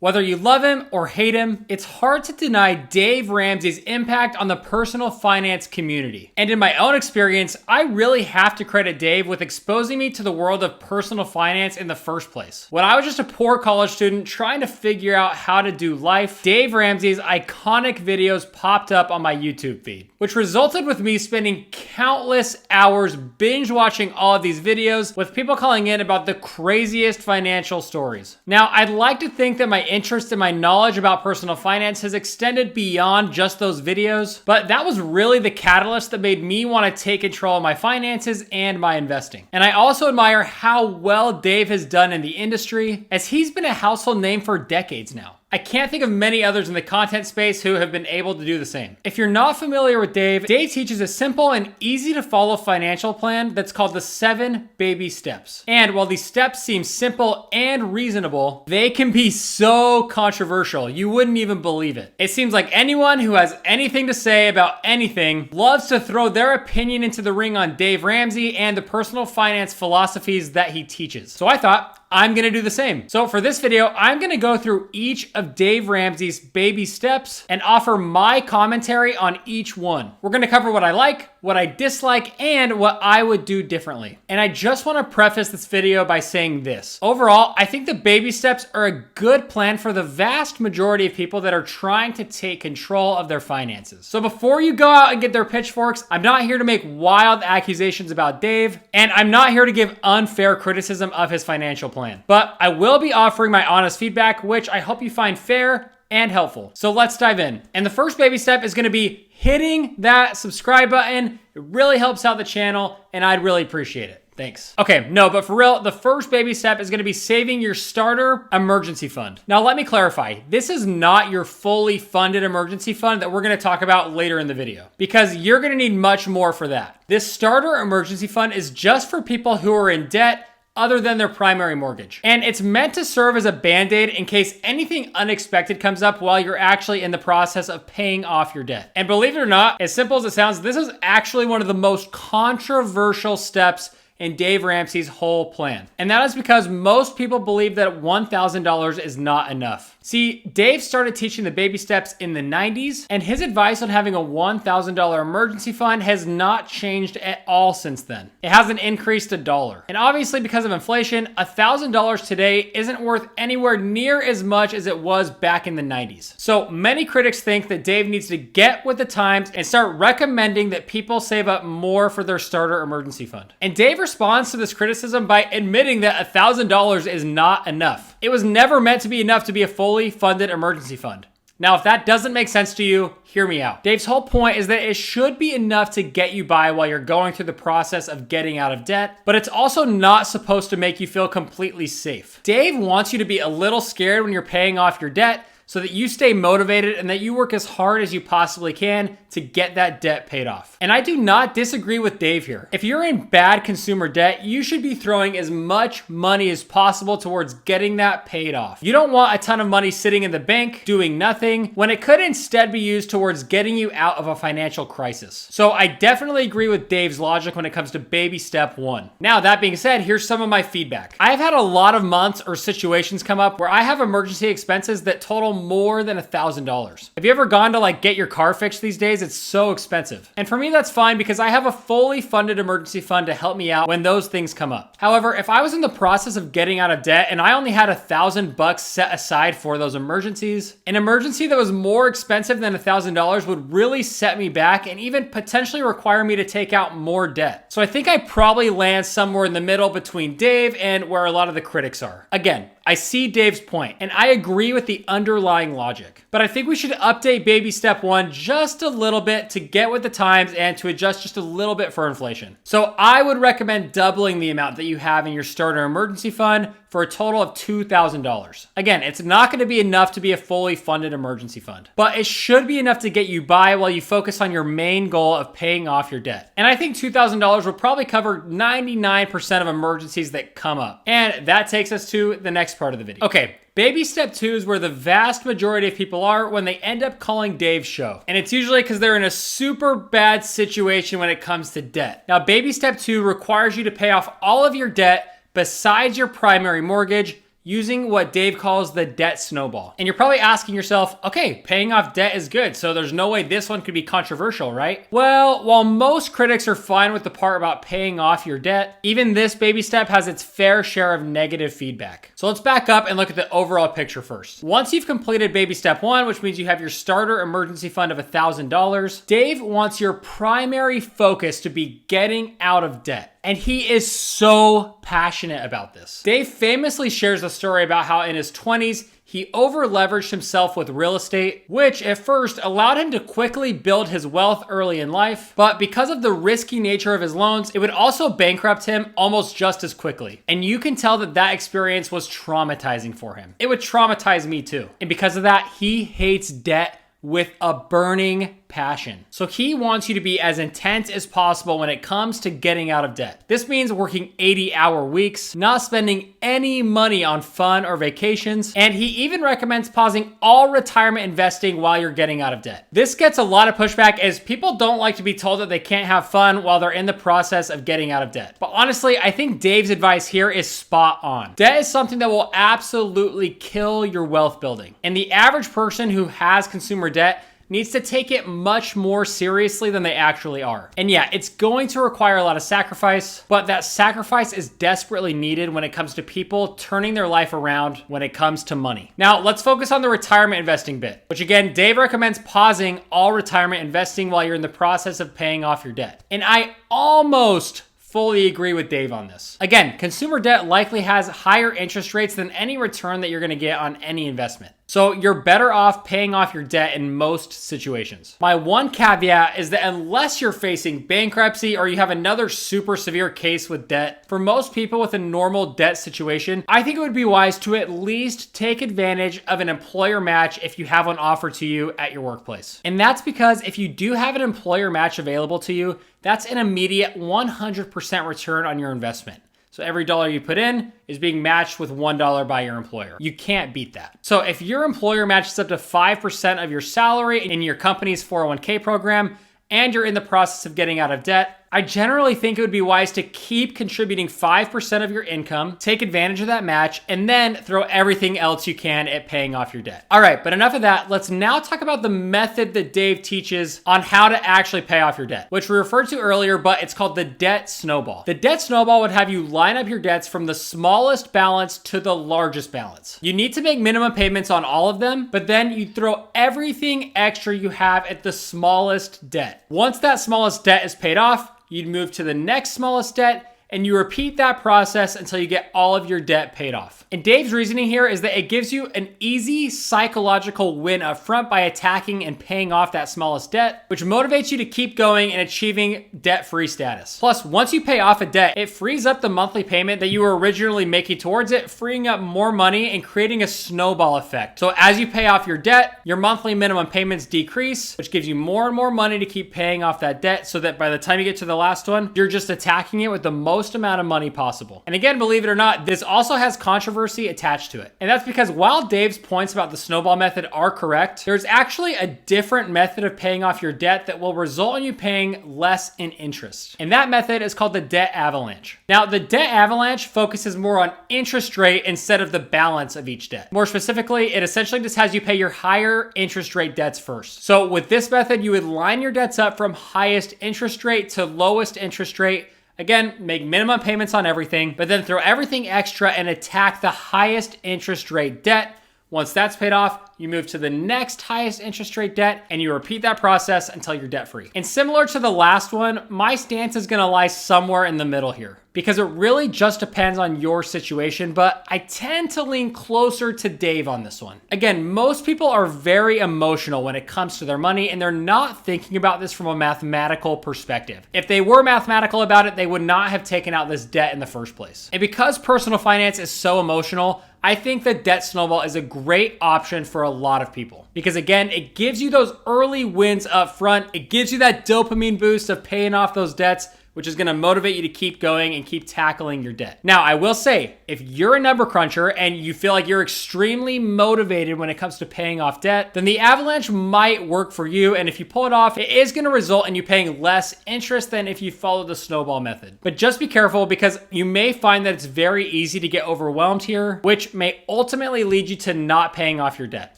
Whether you love him or hate him, it's hard to deny Dave Ramsey's impact on the personal finance community. And in my own experience, I really have to credit Dave with exposing me to the world of personal finance in the first place. When I was just a poor college student trying to figure out how to do life, Dave Ramsey's iconic videos popped up on my YouTube feed, which resulted with me spending countless hours binge watching all of these videos with people calling in about the craziest financial stories. Now, I'd like to think that my interest and my knowledge about personal finance has extended beyond just those videos, but that was really the catalyst that made me want to take control of my finances and my investing. And I also admire how well Dave has done in the industry, as he's been a household name for decades now. I can't think of many others in the content space who have been able to do the same. If you're not familiar with Dave teaches a simple and easy to follow financial plan that's called the 7 baby steps. And while these steps seem simple and reasonable, they can be so controversial, you wouldn't even believe it. It seems like anyone who has anything to say about anything loves to throw their opinion into the ring on Dave Ramsey and the personal finance philosophies that he teaches. So I thought, I'm gonna do the same. So for this video, I'm gonna go through each of Dave Ramsey's baby steps and offer my commentary on each one. We're gonna cover what I like, what I dislike, and what I would do differently. And I just wanna preface this video by saying this. Overall, I think the baby steps are a good plan for the vast majority of people that are trying to take control of their finances. So before you go out and get their pitchforks, I'm not here to make wild accusations about Dave, and I'm not here to give unfair criticism of his financial plan. But I will be offering my honest feedback, which I hope you find fair and helpful. So let's dive in. And the first baby step is gonna be hitting that subscribe button. It really helps out the channel, and I'd really appreciate it. Thanks. Okay, no, but for real, the first baby step is gonna be saving your starter emergency fund. Now, let me clarify. This is not your fully funded emergency fund that we're gonna talk about later in the video, because you're gonna need much more for that. This starter emergency fund is just for people who are in debt other than their primary mortgage. And it's meant to serve as a band-aid in case anything unexpected comes up while you're actually in the process of paying off your debt. And believe it or not, as simple as it sounds, this is actually one of the most controversial steps in Dave Ramsey's whole plan. And that is because most people believe that $1,000 is not enough. See, Dave started teaching the baby steps in the 90s, and his advice on having a $1,000 emergency fund has not changed at all since then. It hasn't increased $1. And obviously because of inflation, $1,000 today isn't worth anywhere near as much as it was back in the 90s. So many critics think that Dave needs to get with the times and start recommending that people save up more for their starter emergency fund. And Dave responds to this criticism by admitting that $1,000 is not enough. It was never meant to be enough to be a fully funded emergency fund. Now, if that doesn't make sense to you, hear me out. Dave's whole point is that it should be enough to get you by while you're going through the process of getting out of debt, but it's also not supposed to make you feel completely safe. Dave wants you to be a little scared when you're paying off your debt, so that you stay motivated and that you work as hard as you possibly can to get that debt paid off. And I do not disagree with Dave here. If you're in bad consumer debt, you should be throwing as much money as possible towards getting that paid off. You don't want a ton of money sitting in the bank doing nothing when it could instead be used towards getting you out of a financial crisis. So I definitely agree with Dave's logic when it comes to baby step 1. Now, that being said, here's some of my feedback. I've had a lot of months or situations come up where I have emergency expenses that total more than $1,000. Have you ever gone to like get your car fixed these days? It's so expensive. And for me, that's fine because I have a fully funded emergency fund to help me out when those things come up. However, if I was in the process of getting out of debt and I only had $1,000 set aside for those emergencies, an emergency that was more expensive than $1,000 would really set me back and even potentially require me to take out more debt. So I think I probably land somewhere in the middle between Dave and where a lot of the critics are. Again, I see Dave's point, and I agree with the underlying logic. But I think we should update baby step 1 just a little bit to get with the times and to adjust just a little bit for inflation. So I would recommend doubling the amount that you have in your starter emergency fund for a total of $2,000. Again, it's not gonna be enough to be a fully funded emergency fund, but it should be enough to get you by while you focus on your main goal of paying off your debt. And I think $2,000 will probably cover 99% of emergencies that come up. And that takes us to the next part of the video. Okay, baby step 2 is where the vast majority of people are when they end up calling Dave's show. And it's usually because they're in a super bad situation when it comes to debt. Now, baby step 2 requires you to pay off all of your debt besides your primary mortgage using what Dave calls the debt snowball. And you're probably asking yourself, okay, paying off debt is good, so there's no way this one could be controversial, right? Well, while most critics are fine with the part about paying off your debt, even this baby step has its fair share of negative feedback. So let's back up and look at the overall picture first. Once you've completed baby step 1, which means you have your starter emergency fund of $1,000, Dave wants your primary focus to be getting out of debt. And he is so passionate about this. Dave famously shares a story about how in his 20s, he over-leveraged himself with real estate, which at first allowed him to quickly build his wealth early in life. But because of the risky nature of his loans, it would also bankrupt him almost just as quickly. And you can tell that that experience was traumatizing for him. It would traumatize me too. And because of that, he hates debt with a burning passion. So he wants you to be as intense as possible when it comes to getting out of debt. This means working 80-hour weeks, not spending any money on fun or vacations, and he even recommends pausing all retirement investing while you're getting out of debt. This gets a lot of pushback as people don't like to be told that they can't have fun while they're in the process of getting out of debt. But honestly, I think Dave's advice here is spot on. Debt is something that will absolutely kill your wealth building. And the average person who has consumer debt needs to take it much more seriously than they actually are. And yeah, it's going to require a lot of sacrifice, but that sacrifice is desperately needed when it comes to people turning their life around when it comes to money. Now, let's focus on the retirement investing bit, which again, Dave recommends pausing all retirement investing while you're in the process of paying off your debt. And I almost fully agree with Dave on this. Again, consumer debt likely has higher interest rates than any return that you're gonna get on any investment. So you're better off paying off your debt in most situations. My one caveat is that unless you're facing bankruptcy or you have another super severe case with debt, for most people with a normal debt situation, I think it would be wise to at least take advantage of an employer match if you have one offered to you at your workplace. And that's because if you do have an employer match available to you, that's an immediate 100% return on your investment. So every dollar you put in is being matched with $1 by your employer. You can't beat that. So if your employer matches up to 5% of your salary in your company's 401k program, and you're in the process of getting out of debt, I generally think it would be wise to keep contributing 5% of your income, take advantage of that match, and then throw everything else you can at paying off your debt. All right, but enough of that. Let's now talk about the method that Dave teaches on how to actually pay off your debt, which we referred to earlier, but it's called the debt snowball. The debt snowball would have you line up your debts from the smallest balance to the largest balance. You need to make minimum payments on all of them, but then you throw everything extra you have at the smallest debt. Once that smallest debt is paid off, you'd move to the next smallest debt, and you repeat that process until you get all of your debt paid off. And Dave's reasoning here is that it gives you an easy psychological win up front by attacking and paying off that smallest debt, which motivates you to keep going and achieving debt-free status. Plus, once you pay off a debt, it frees up the monthly payment that you were originally making towards it, freeing up more money and creating a snowball effect. So as you pay off your debt, your monthly minimum payments decrease, which gives you more and more money to keep paying off that debt so that by the time you get to the last one, you're just attacking it with the most amount of money possible. And again, believe it or not, this also has controversy attached to it. And that's because while Dave's points about the snowball method are correct, there's actually a different method of paying off your debt that will result in you paying less in interest. And that method is called the debt avalanche. Now, the debt avalanche focuses more on interest rate instead of the balance of each debt. More specifically, it essentially just has you pay your higher interest rate debts first. So with this method, you would line your debts up from highest interest rate to lowest interest rate. Again, make minimum payments on everything, but then throw everything extra and attack the highest interest rate debt. Once that's paid off, you move to the next highest interest rate debt and you repeat that process until you're debt free. And similar to the last one, my stance is gonna lie somewhere in the middle here because it really just depends on your situation, but I tend to lean closer to Dave on this one. Again, most people are very emotional when it comes to their money and they're not thinking about this from a mathematical perspective. If they were mathematical about it, they would not have taken out this debt in the first place. And because personal finance is so emotional, I think the debt snowball is a great option for a lot of people because again, it gives you those early wins up front. It gives you that dopamine boost of paying off those debts which is going to motivate you to keep going and keep tackling your debt. Now, I will say, if you're a number cruncher and you feel like you're extremely motivated when it comes to paying off debt, then the Avalanche might work for you. And if you pull it off, it is going to result in you paying less interest than if you follow the snowball method. But just be careful, because you may find that it's very easy to get overwhelmed here, which may ultimately lead you to not paying off your debt.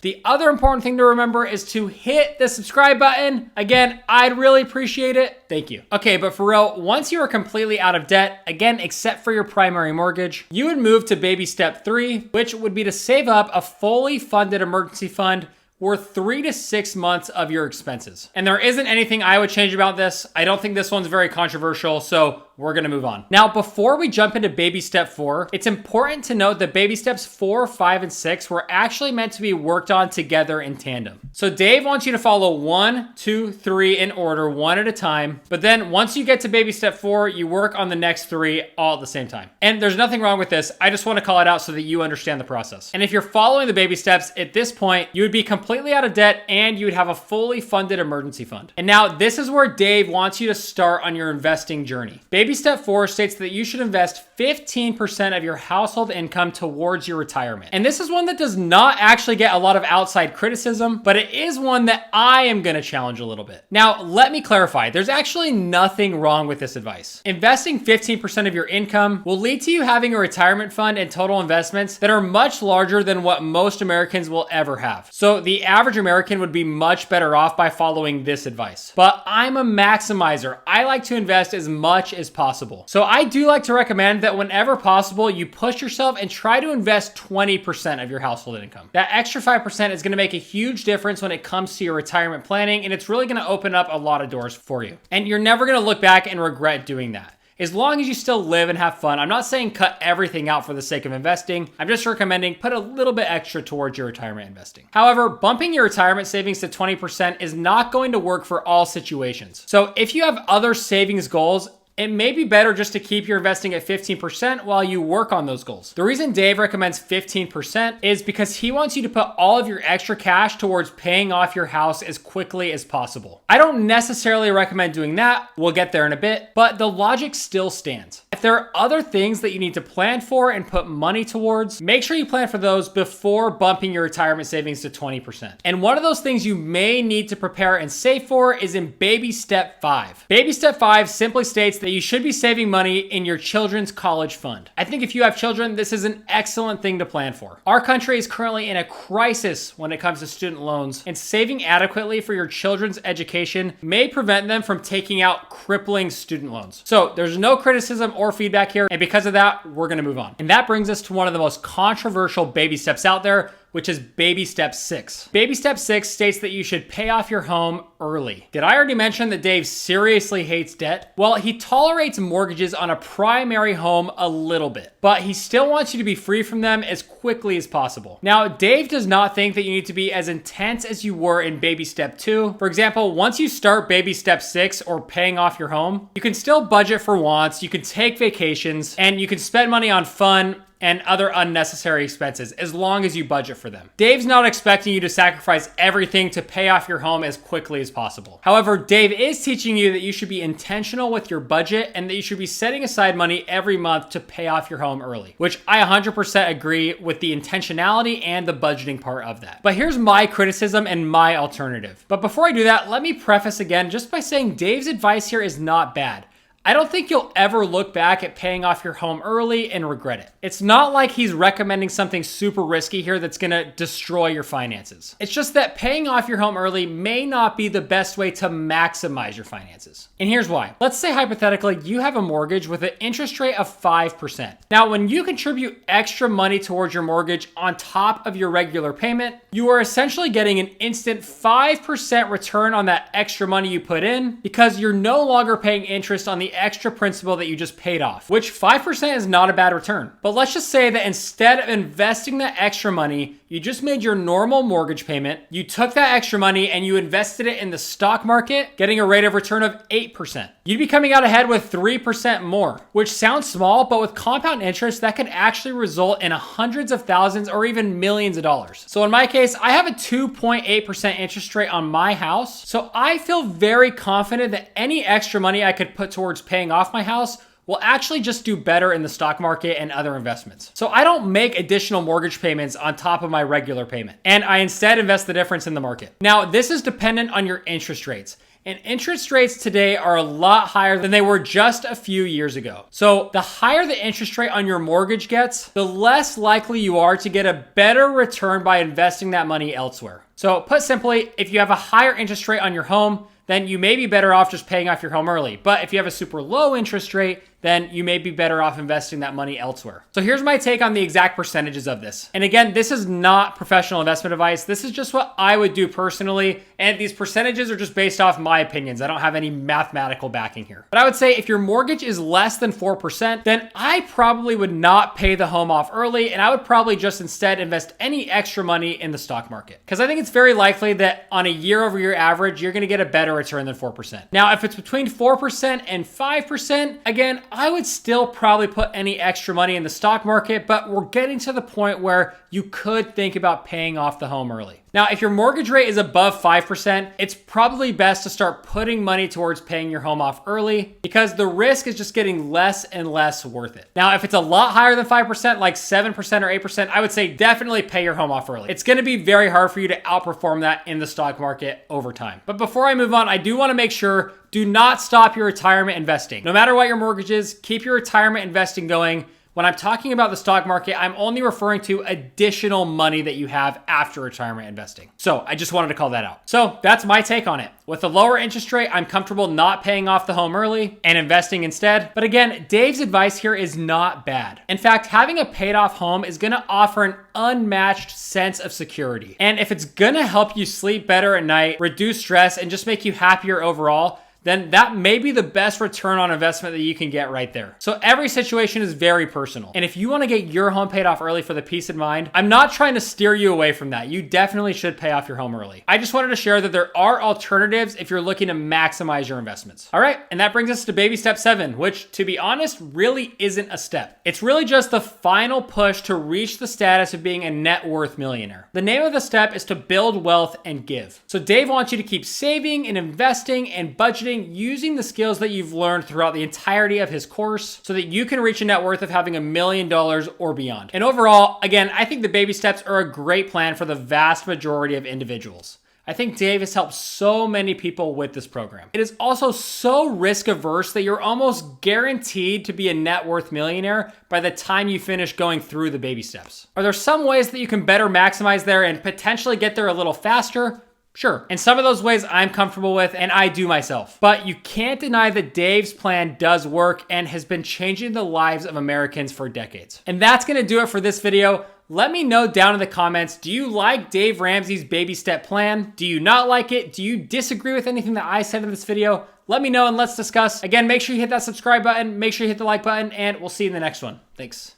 The other important thing to remember is to hit the subscribe button. Again, I'd really appreciate it. Thank you. Okay, but for real, once you are completely out of debt, again, except for your primary mortgage, you would move to baby step 3, which would be to save up a fully funded emergency fund worth 3 to 6 months of your expenses. And there isn't anything I would change about this. I don't think this one's very controversial, so we're gonna move on. Now, before we jump into baby step 4, it's important to note that baby steps 4, 5, and 6 were actually meant to be worked on together in tandem. So Dave wants you to follow 1, 2, 3 in order, one at a time. But then once you get to baby step 4, you work on the next 3 all at the same time. And there's nothing wrong with this. I just wanna call it out so that you understand the process. And if you're following the baby steps, at this point, you would be completely out of debt and you would have a fully funded emergency fund. And now this is where Dave wants you to start on your investing journey. Baby step 4 states that you should invest 15% of your household income towards your retirement. And this is one that does not actually get a lot of outside criticism, but it is one that I am going to challenge a little bit. Now, let me clarify. There's actually nothing wrong with this advice. Investing 15% of your income will lead to you having a retirement fund and total investments that are much larger than what most Americans will ever have. So the average American would be much better off by following this advice. But I'm a maximizer. I like to invest as much as possible. So I do like to recommend that whenever possible, you push yourself and try to invest 20% of your household income. That extra 5% is going to make a huge difference when it comes to your retirement planning, and it's really going to open up a lot of doors for you. And you're never going to look back and regret doing that. As long as you still live and have fun. I'm not saying cut everything out for the sake of investing. I'm just recommending put a little bit extra towards your retirement investing. However, bumping your retirement savings to 20% is not going to work for all situations. So if you have other savings goals, it may be better just to keep your investing at 15% while you work on those goals. The reason Dave recommends 15% is because he wants you to put all of your extra cash towards paying off your house as quickly as possible. I don't necessarily recommend doing that. We'll get there in a bit, but the logic still stands. If there are other things that you need to plan for and put money towards, make sure you plan for those before bumping your retirement savings to 20%. And one of those things you may need to prepare and save for is in baby step 5. Baby step 5 simply states that you should be saving money in your children's college fund. I think if you have children, this is an excellent thing to plan for. Our country is currently in a crisis when it comes to student loans, and saving adequately for your children's education may prevent them from taking out crippling student loans. So there's no criticism or feedback here, and because of that, we're gonna move on. And that brings us to one of the most controversial baby steps out there, which is baby step 6. Baby step 6 states that you should pay off your home early. Did I already mention that Dave seriously hates debt? Well, he tolerates mortgages on a primary home a little bit, but he still wants you to be free from them as quickly as possible. Now, Dave does not think that you need to be as intense as you were in baby step 2. For example, once you start baby step 6 or paying off your home, you can still budget for wants, you can take vacations, and you can spend money on fun and other unnecessary expenses as long as you budget for them. Dave's not expecting you to sacrifice everything to pay off your home as quickly as possible. However, Dave is teaching you that you should be intentional with your budget and that you should be setting aside money every month to pay off your home early, which I 100% agree with the intentionality and the budgeting part of that. But here's my criticism and my alternative. But before I do that, let me preface again just by saying Dave's advice here is not bad. I don't think you'll ever look back at paying off your home early and regret it. It's not like he's recommending something super risky here that's gonna destroy your finances. It's just that paying off your home early may not be the best way to maximize your finances. And here's why. Let's say hypothetically you have a mortgage with an interest rate of 5%. Now, when you contribute extra money towards your mortgage on top of your regular payment, you are essentially getting an instant 5% return on that extra money you put in because you're no longer paying interest on the extra principal that you just paid off, which 5% is not a bad return. But let's just say that instead of investing that extra money, You just made your normal mortgage payment. You took that extra money and you invested it in the stock market, getting a rate of return of 8%. You'd be coming out ahead with 3% more, which sounds small, but with compound interest, that could actually result in hundreds of thousands or even millions of dollars. So in my case, I have a 2.8% interest rate on my house. So I feel very confident that any extra money I could put towards paying off my house will actually just do better in the stock market and other investments. So I don't make additional mortgage payments on top of my regular payment, and I instead invest the difference in the market. Now, this is dependent on your interest rates. And interest rates today are a lot higher than they were just a few years ago. So the higher the interest rate on your mortgage gets, the less likely you are to get a better return by investing that money elsewhere. So put simply, if you have a higher interest rate on your home, then you may be better off just paying off your home early. But if you have a super low interest rate, then you may be better off investing that money elsewhere. So here's my take on the exact percentages of this. And again, this is not professional investment advice. This is just what I would do personally. And these percentages are just based off my opinions. I don't have any mathematical backing here. But I would say if your mortgage is less than 4%, then I probably would not pay the home off early. And I would probably just instead invest any extra money in the stock market. Because I think it's very likely that on a year-over-year average, you're gonna get a better return than 4%. Now, if it's between 4% and 5%, again, I would still probably put any extra money in the stock market, but we're getting to the point where you could think about paying off the home early. Now, if your mortgage rate is above 5%, it's probably best to start putting money towards paying your home off early because the risk is just getting less and less worth it. Now, if it's a lot higher than 5%, like 7% or 8%, I would say definitely pay your home off early. It's gonna be very hard for you to outperform that in the stock market over time. But before I move on, I do wanna make sure, do not stop your retirement investing. No matter what your mortgage is, keep your retirement investing going. When I'm talking about the stock market, I'm only referring to additional money that you have after retirement investing. So I just wanted to call that out. So that's my take on it. With a lower interest rate, I'm comfortable not paying off the home early and investing instead. But again, Dave's advice here is not bad. In fact, having a paid off home is gonna offer an unmatched sense of security. And if it's gonna help you sleep better at night, reduce stress, and just make you happier overall, then that may be the best return on investment that you can get right there. So every situation is very personal. And if you wanna get your home paid off early for the peace of mind, I'm not trying to steer you away from that. You definitely should pay off your home early. I just wanted to share that there are alternatives if you're looking to maximize your investments. All right, and that brings us to baby step 7, which to be honest, really isn't a step. It's really just the final push to reach the status of being a net worth millionaire. The name of the step is to build wealth and give. So Dave wants you to keep saving and investing and budgeting using the skills that you've learned throughout the entirety of his course so that you can reach a net worth of having $1 million or beyond. And overall, again, I think the baby steps are a great plan for the vast majority of individuals. I think Dave has helped so many people with this program. It is also so risk averse that you're almost guaranteed to be a net worth millionaire by the time you finish going through the baby steps. Are there some ways that you can better maximize there and potentially get there a little faster? Sure. And some of those ways I'm comfortable with and I do myself. But you can't deny that Dave's plan does work and has been changing the lives of Americans for decades. And that's gonna do it for this video. Let me know down in the comments, do you like Dave Ramsey's baby step plan? Do you not like it? Do you disagree with anything that I said in this video? Let me know and let's discuss. Again, make sure you hit that subscribe button, make sure you hit the like button, and we'll see you in the next one. Thanks.